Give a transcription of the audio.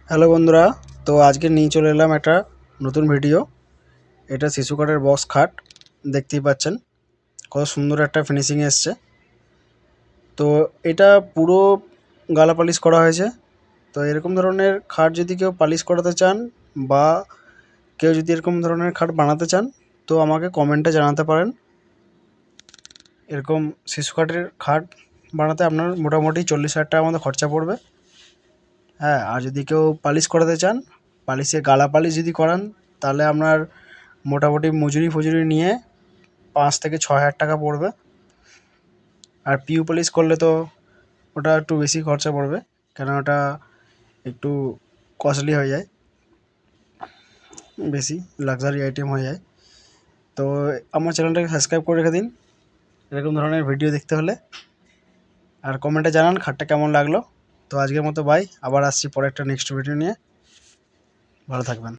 Hello বন্ধুরা, তো আজকে নিয়ে চলে এলাম একটা নতুন ভিডিও। এটা শিশু কাঠের বক্স খাট, দেখতেই পাচ্ছেন কত সুন্দর একটা ফিনিশিং এসছে। তো এটা পুরো গালা পালিশ করা হয়েছে। তো এরকম ধরনের খাট যদি কেউ পালিশ করাতে চান বা কেউ যদি এরকম ধরনের খাট বানাতে চান, তো আমাকে কমেন্টে জানাতে পারেন। এরকম শিশু কাঠের খাট বানাতে আপনার মোটামুটি 40,000 টাকার মতো খরচা পড়বে। হ্যাঁ, আর যদি কেউ পালিশ করাতে চান, পালিশে গালা পালিশ যদি করান, তাহলে আপনার মোটামুটি মজুরি ফজুরি নিয়ে 5 থেকে 6 হাজার টাকা পড়বে। আর পিউ পলিশ করলে তো ওটা একটু বেশি খরচা পড়বে, কেন ওটা একটু কস্টলি হয়ে যায়, বেশি লাক্সারি আইটেম হয়ে যায়। তো আমার চ্যানেলটাকে সাবস্ক্রাইব করে রেখে দিন এরকম ধরনের ভিডিও দেখতে হলে। আর কমেন্টে জানান খাটটা কেমন লাগলো। তো আজকের মতো বাই, আবার আসছি পরে একটা নেক্সট ভিডিও নিয়ে। ভালো থাকবেন।